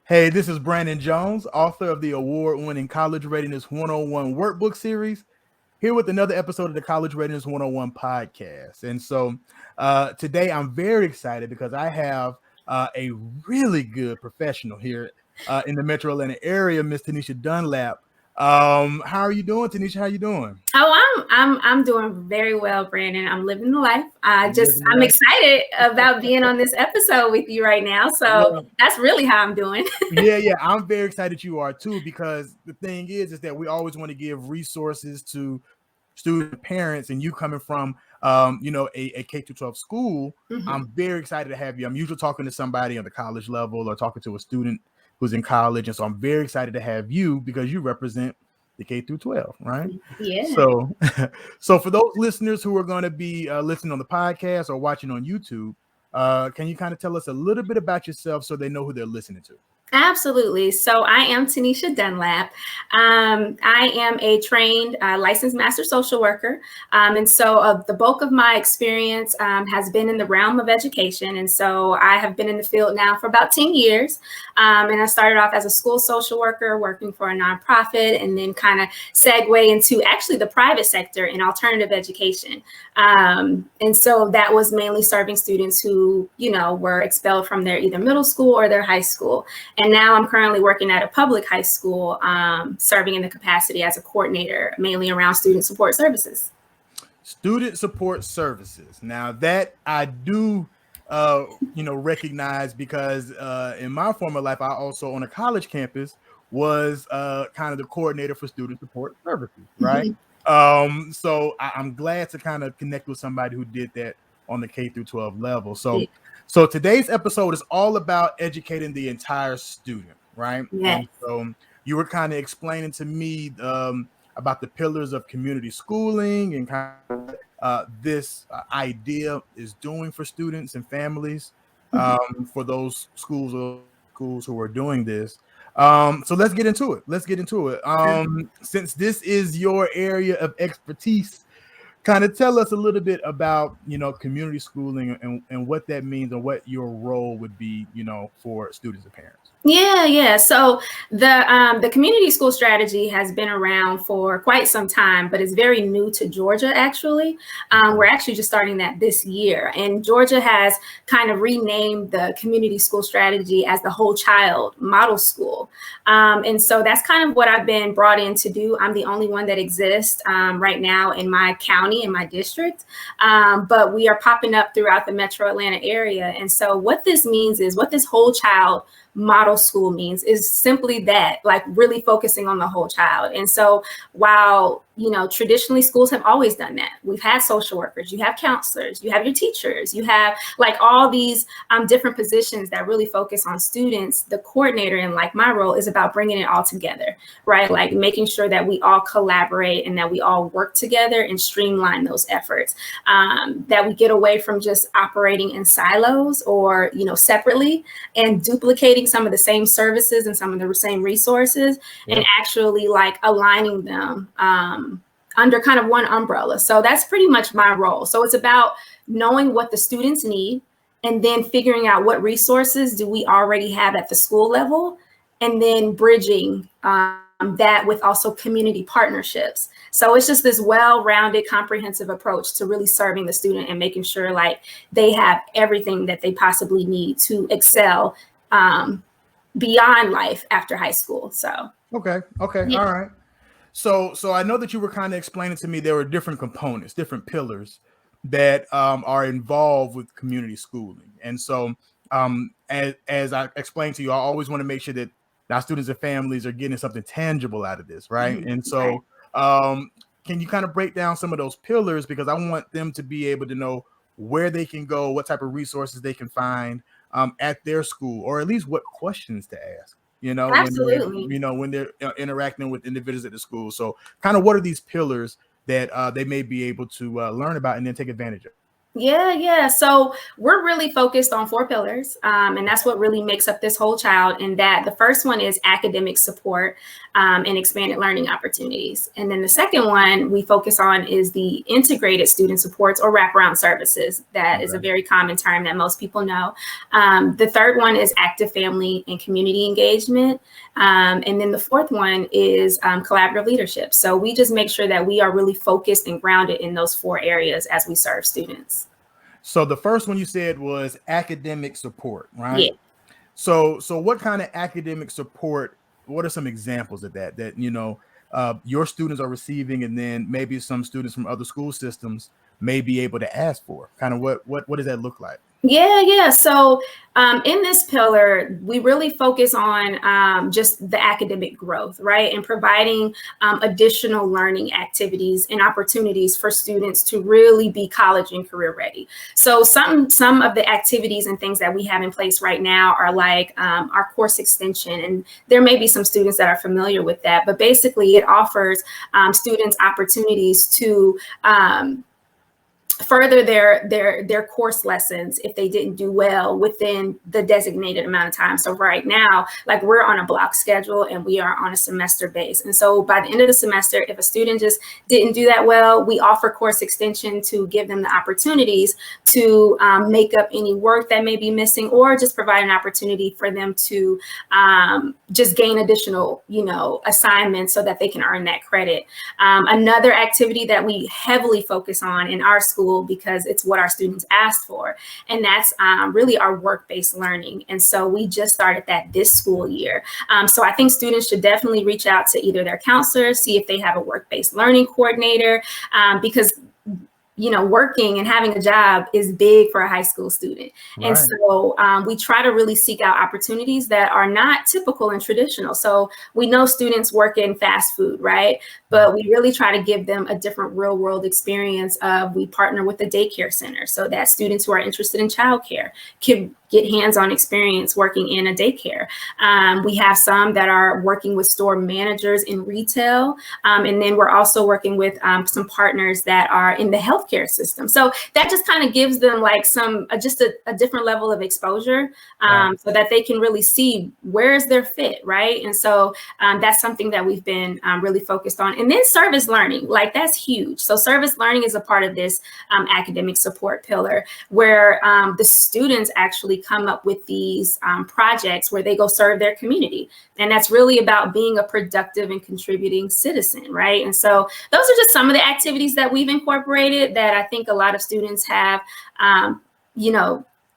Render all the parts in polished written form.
Hey, this is Brandon Jones, author of the award-winning College Readiness 101 workbook series, here with another episode of the College Readiness 101 podcast. And so today I'm very excited because I have a really good professional here in the Metro Atlanta area, Miss Tinesha Dunlap. How are you doing, Tinesha? How you doing? I'm doing very well, Brandon. I'm living the life. I'm excited about being on this episode with you right now. So Well, that's really how I'm doing. yeah, I'm very excited you are too, because the thing is that we always want to give resources to student parents, and you coming from a K through 12 school. Mhm. I'm very excited to have you. I'm usually talking to somebody on the college level or talking to a student who's in college, and so I'm very excited to have you because you represent the K through 12, right? Yeah. So so for those listeners who are going to be listening on the podcast or watching on YouTube, can you kind of tell us a little bit about yourself so they know who they're listening to? Absolutely. So I am Tinesha Dunlap. I am a trained licensed master social worker. And so the bulk of my experience has been in the realm of education. And so I have been in the field now for about 10 years. And I started off as a school social worker working for a nonprofit, and then kind of segue into actually the private sector in alternative education. And so that was mainly serving students who, were expelled from their either middle school or their high school. And now I'm currently working at a public high school, serving in the capacity as a coordinator, mainly around student support services. Student support services. Now that I do, recognize, because in my former life, I also on a college campus was kind of the coordinator for student support services, right? So I'm glad to kind of connect with somebody who did that on the K through 12 level. So today's episode is all about educating the entire student, right? Yes. And so you were kind of explaining to me about the pillars of community schooling and kind of this idea is doing for students and families, for those schools who are doing this. So let's get into it. Since this is your area of expertise, kind of tell us a little bit about community schooling and what that means and what your role would be for students and parents. Yeah. So the community school strategy has been around for quite some time, but it's very new to Georgia. Actually, we're actually just starting that this year, and Georgia has kind of renamed the community school strategy as the Whole Child Model School, and so that's kind of what I've been brought in to do. I'm the only one that exists right now in my county, in my district, but we are popping up throughout the Metro Atlanta area. And so what this means is what this Whole Child Model School means is simply that, like really focusing on the whole child. And so while traditionally schools have always done that, we've had social workers, you have counselors, you have your teachers, you have like all these different positions that really focus on students. The coordinator, and like my role, is about bringing it all together, right? Like making sure that we all collaborate and that we all work together and streamline those efforts, that we get away from just operating in silos or separately and duplicating some of the same services and some of the same resources, and actually like aligning them under kind of one umbrella. So that's pretty much my role. So it's about knowing what the students need and then figuring out what resources do we already have at the school level, and then bridging that with also community partnerships. So it's just this well-rounded, comprehensive approach to really serving the student and making sure like they have everything that they possibly need to excel beyond life after high school. So Okay. yeah. All right. So I know that you were kind of explaining to me there were different components, different pillars that are involved with community schooling. And so as I explained to you, I always want to make sure that our students and families are getting something tangible out of this, right? And Right. so can you kind of break down some of those pillars, because I want them to be able to know where they can go, what type of resources they can find at their school, or at least what questions to ask, Absolutely. when they're interacting with individuals at the school. So kind of what are these pillars that they may be able to learn about and then take advantage of? Yeah. So we're really focused on 4 pillars, and that's what really makes up this whole child. And that the first one is academic support and expanded learning opportunities. And then the second one we focus on is the integrated student supports or wraparound services. That is a very common term that most people know. The third one is active family and community engagement. And then the fourth one is collaborative leadership. So we just make sure that we are really focused and grounded in those 4 areas as we serve students. So the first one you said was academic support, right? Yeah. So what kind of academic support? What are some examples of that your students are receiving, and then maybe some students from other school systems may be able to ask for? Kind of what does that look like? Yeah. So in this pillar, we really focus on just the academic growth, right? And providing additional learning activities and opportunities for students to really be college and career ready. So some of the activities and things that we have in place right now are like our course extension. And there may be some students that are familiar with that, but basically it offers students opportunities to further their course lessons if they didn't do well within the designated amount of time. So right now, like we're on a block schedule and we are on a semester base. And so by the end of the semester, if a student just didn't do that well, we offer course extension to give them the opportunities to make up any work that may be missing, or just provide an opportunity for them to just gain additional, assignments so that they can earn that credit. Another activity that we heavily focus on in our school, because it's what our students asked for, and that's really our work-based learning. And so we just started that this school year. So I think students should definitely reach out to either their counselor, see if they have a work-based learning coordinator, because working and having a job is big for a high school student. Right. And so we try to really seek out opportunities that are not typical and traditional. So we know students work in fast food, right? But we really try to give them a different real world experience. We partner with the daycare center so that students who are interested in childcare can get hands-on experience working in a daycare. We have some that are working with store managers in retail. And then we're also working with some partners that are in the healthcare system. So that just kind of gives them like just a different level of exposure so that they can really see where is their fit, right? And so that's something that we've been really focused on. And then service learning, like that's huge. So service learning is a part of this academic support pillar, where the students actually come up with these projects where they go serve their community. And that's really about being a productive and contributing citizen, right? And so those are just some of the activities that we've incorporated that I think a lot of students have,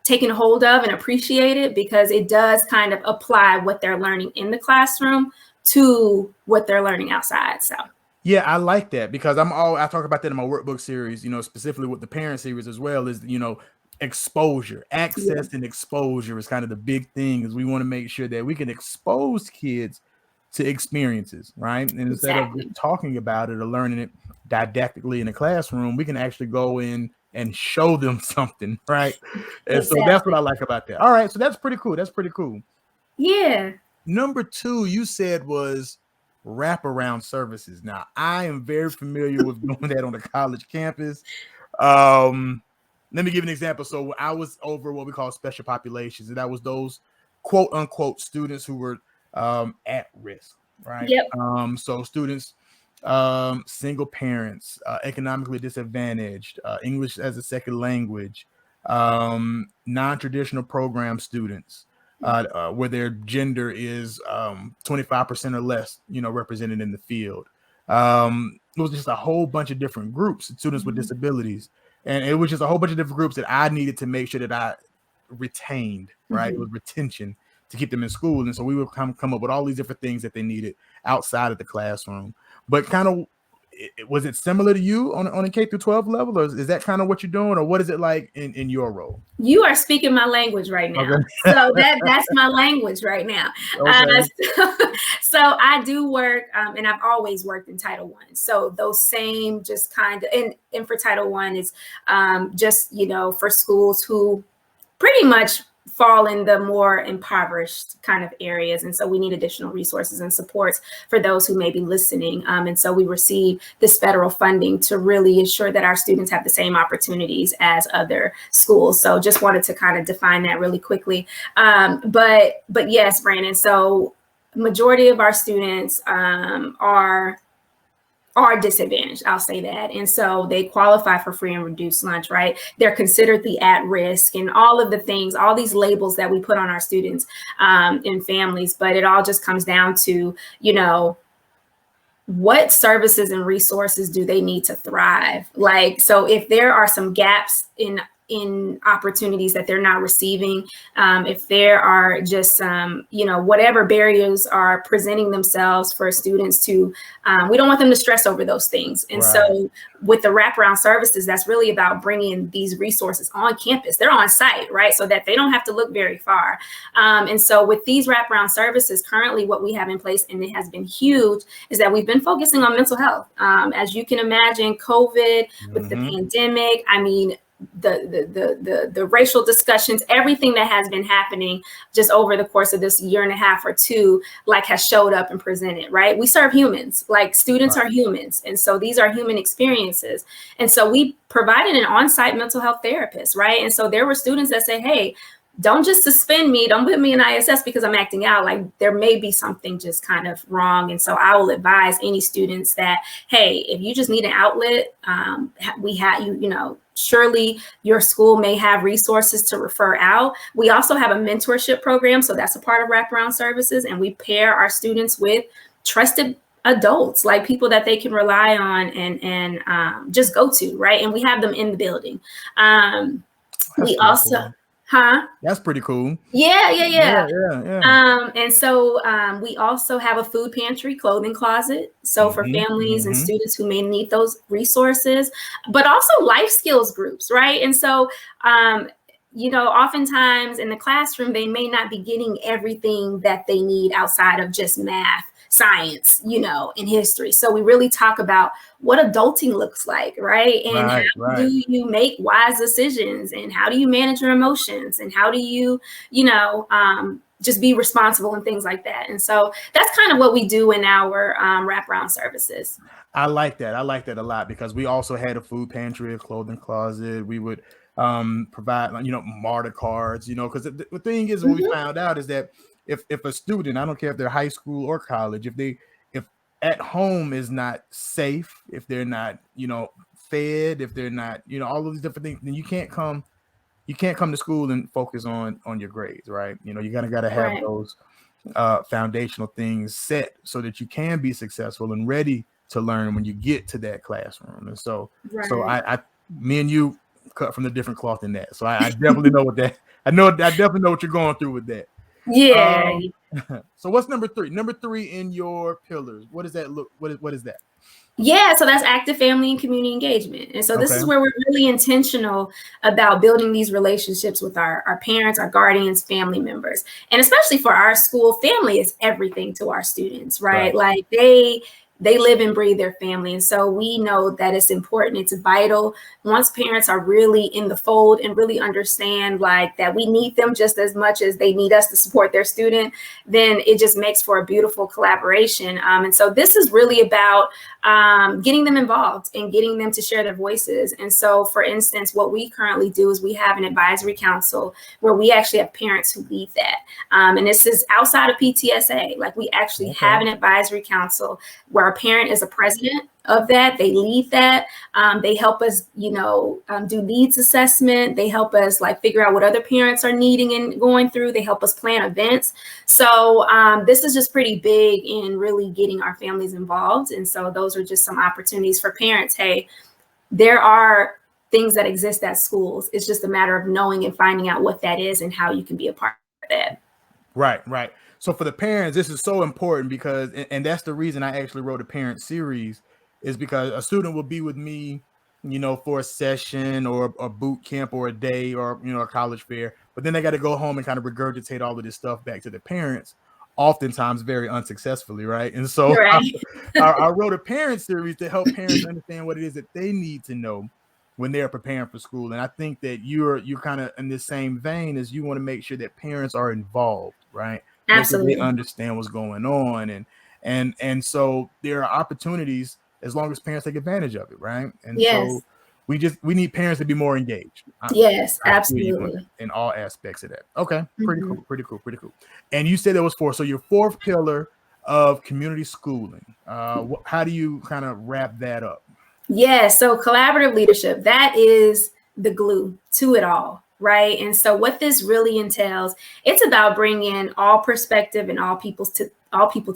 taken hold of and appreciated, because it does kind of apply what they're learning in the classroom to what they're learning outside. So yeah, I like that, because I talk about that in my workbook series, specifically with the parent series as well, is exposure, access and exposure is kind of the big thing. Is we want to make sure that we can expose kids to experiences, right? And instead of just talking about it or learning it didactically in the classroom, we can actually go in and show them something, right? And so that's what I like about that. All right, so that's pretty cool. Yeah. Number 2, you said was wraparound services. Now, I am very familiar with doing that on the college campus. Let me give an example. So I was over what we call special populations, and that was those quote unquote students who were at risk, right? Yep. So students, single parents, economically disadvantaged, English as a second language, non-traditional program students, where their gender is 25% or less, represented in the field. It was just a whole bunch of different groups, students with disabilities. And it was just a whole bunch of different groups that I needed to make sure that I retained, right? It was retention to keep them in school. And so we would come up with all these different things that they needed outside of the classroom. But kind of, was it similar to you on a K through 12 level, or is that kind of what you're doing, or what is it like in your role? You are speaking my language right now. Okay. So that's my language right now. Okay. So I do work, and I've always worked in Title I. So those same just kind of, and for Title I is just, for schools who pretty much fall in the more impoverished kind of areas. And so we need additional resources and supports for those who may be listening. And so we receive this federal funding to really ensure that our students have the same opportunities as other schools. So just wanted to kind of define that really quickly. But yes, Brannon, so majority of our students are disadvantaged, I'll say that. And so they qualify for free and reduced lunch, right? They're considered the at-risk and all of the things, all these labels that we put on our students and families. But it all just comes down to, you know, what services and resources do they need to thrive? Like, so if there are some gaps in opportunities that they're not receiving, if there are just you know, whatever barriers are presenting themselves for students to, we don't want them to stress over those things. And so with the wraparound services, that's really about bringing these resources on campus. They're on site, right? So that they don't have to look very far. And so with these wraparound services, currently what we have in place, and it has been huge, is that we've been focusing on mental health. As you can imagine, COVID, with the pandemic, I mean, the racial discussions, everything that has been happening just over the course of this year and a half or two, like, has showed up and presented, right? We serve humans, like, students are humans. And so these are human experiences. And so we provided an on-site mental health therapist, right? And so there were students that say, hey, don't just suspend me, don't put me in ISS because I'm acting out. Like, there may be something just kind of wrong. And so I will advise any students that, hey, if you just need an outlet, we have, you know, surely your school may have resources to refer out. We also have a mentorship program. So that's a part of wraparound services. And we pair our students with trusted adults, like people that they can rely on and just go to, right? And we have them in the building. We also... Cool. Huh? That's pretty cool. Yeah. Yeah. And so we also have a food pantry, clothing closet. So for families and students who may need those resources, but also life skills groups, right? And so, you know, oftentimes in the classroom, they may not be getting everything that they need outside of just math, science, you know, and history. So we really talk about what adulting looks like, right? And how do you make wise decisions, and how do you manage your emotions, and how do you, you know, just be responsible and things like that. And so that's kind of what we do in our wraparound services. I like that. I like that a lot, because we also had a food pantry, a clothing closet. We would provide, you know, MARTA cards, you know, because the thing is, what we found out is that if a student, I don't care if they're high school or college, if at home is not safe, if they're not, you know, fed, if they're not, you know, all of these different things, then you can't come to school and focus on your grades, right? You know, you gotta have those foundational things set so that you can be successful and ready to learn when you get to that classroom. And so I me and you cut from the different cloth in that. So I definitely know what that, I definitely know what you're going through with that. Yeah. So what's number 3? Number 3 in your pillars. What does that look? What is that? Yeah, so that's active family and community engagement. And so this is where we're really intentional about building these relationships with our parents, our guardians, family members. And especially for our school, family is everything to our students, right? Like they live and breathe their family. And so we know that it's important, it's vital. Once parents are really in the fold and really understand like that we need them just as much as they need us to support their student, then it just makes for a beautiful collaboration. And so this is really about getting them involved and getting them to share their voices. And so, for instance, what we currently do is we have an advisory council where we actually have parents who lead that. And this is outside of PTSA. Like, we actually have an advisory council where a parent is a president of that. They lead that. They help us, you know, do needs assessment. They help us like figure out what other parents are needing and going through. They help us plan events. So this is just pretty big in really getting our families involved. And so those are just some opportunities for parents. Hey, there are things that exist at schools. It's just a matter of knowing and finding out what that is and how you can be a part of that. Right. So for the parents, this is so important because, and that's the reason I actually wrote a parent series, is because a student will be with me, you know, for a session or a boot camp or a day or, you know, a college fair, but then they got to go home and kind of regurgitate all of this stuff back to the parents, oftentimes very unsuccessfully, right? And so I wrote a parent series to help parents understand what it is that they need to know when they're preparing for school. And I think that you're kind of in the same vein as you want to make sure that parents are involved, right? Make sure they Absolutely. understand what's going on. And so there are opportunities as long as parents take advantage of it, right? And so Yes. we need parents to be more engaged. Yes, I feel you on absolutely. that in all aspects of that. Okay, pretty Mhm. cool, pretty cool, pretty cool. And you said there was four. So your fourth pillar of community schooling. How do you kind of wrap that up? Yeah, so collaborative leadership, that is the glue to it all, right? And so what this really entails, it's about bringing all perspective and all people to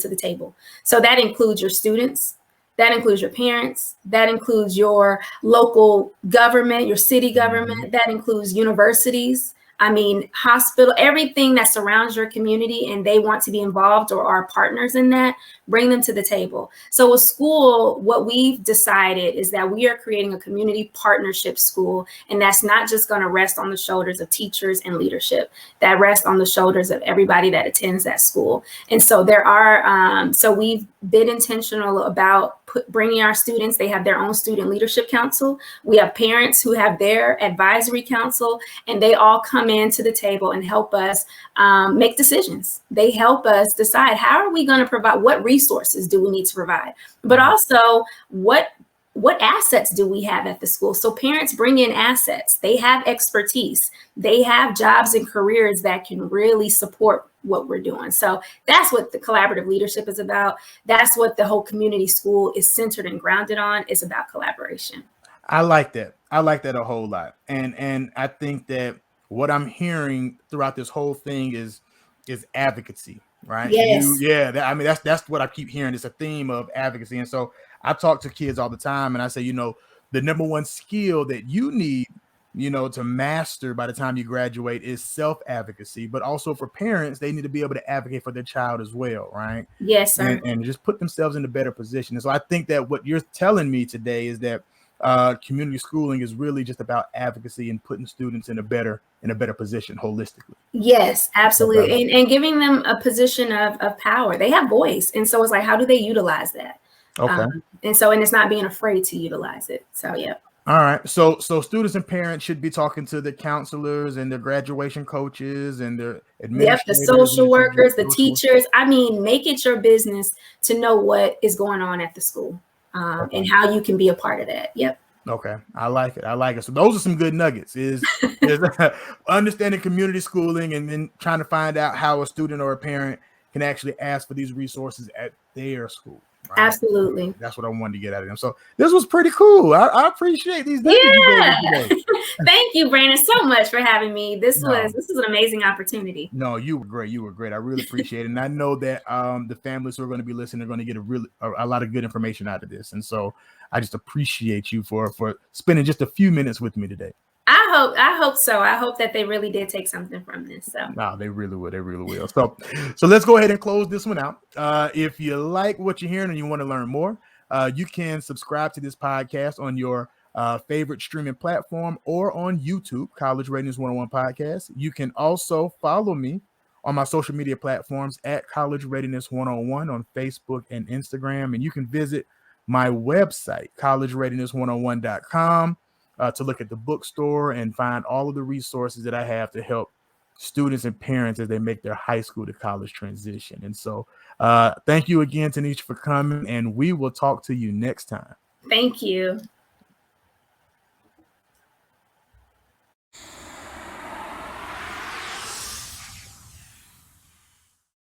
the table. So that includes your students, that includes your parents, that includes your local government, your city Mhm. government, that includes universities. I mean, hospital, everything that surrounds your community and they want to be involved or are partners in that, bring them to the table. So with school, what we've decided is that we are creating a community partnership school, and that's not just going to rest on the shoulders of teachers and leadership. That rests on the shoulders of everybody that attends that school. And so so we've been intentional about bringing our students. They have their own student leadership council. We have parents who have their advisory council, and they all come into the table and help us make decisions. They help us decide, how are we going to provide, what resources do we need to provide, but also what assets do we have at the school? So parents bring in assets. They have expertise. They have jobs and careers that can really support what we're doing. So that's what the collaborative leadership is about. That's what the whole community school is centered and grounded on. It's about collaboration. I like that. I like that a whole lot. And I think that what I'm hearing throughout this whole thing is advocacy, right? Yes. I mean that's what I keep hearing. It's a theme of advocacy. And so I talk to kids all the time and I say, the number one skill that you need, to master by the time you graduate is self-advocacy, but also for parents, they need to be able to advocate for their child as well, right? Yes, and, sir. and just put themselves in a better position. And so I think that what you're telling me today is that community schooling is really just about advocacy and putting students in a better position holistically. Yes, Okay. absolutely. And giving them a position of power. They have voice. And so it's like, how do they utilize that? Okay. And it's not being afraid to utilize it. So, yeah. All right. So students and parents should be talking to the counselors and their graduation coaches and their Yep, the administrators and social the workers, the social. teachers. I mean, make it your business to know what is going on at the school, Okay. and how you can be a part of that. Yep. Okay. I like it. I like it. So those are some good nuggets. Is understanding community schooling and then trying to find out how a student or a parent can actually ask for these resources at their school. Right. Absolutely. That's what I wanted to get out of them. So this was pretty cool. I appreciate these nuggets you gave Yeah. us today. Thank you, Brannon, so much for having me. This No. was an amazing opportunity. No, you were great. You were great. I really appreciate it. And I know that the families who are going to be listening are going to get a lot of good information out of this. And so I just appreciate you for spending just a few minutes with me today. I hope so. I hope that they really did take something from this. So No, they really will. They really will. So let's go ahead and close this one out. If you like what you're hearing and you want to learn more, you can subscribe to this podcast on your favorite streaming platform or on YouTube, College Readiness 101 Podcast. You can also follow me on my social media platforms at College Readiness 101 on Facebook and Instagram. And you can visit my website, collegereadiness101.com, to look at the bookstore and find all of the resources that I have to help students and parents as they make their high school to college transition. And so thank you again, Tinesha, for coming, and we will talk to you next time. thank you.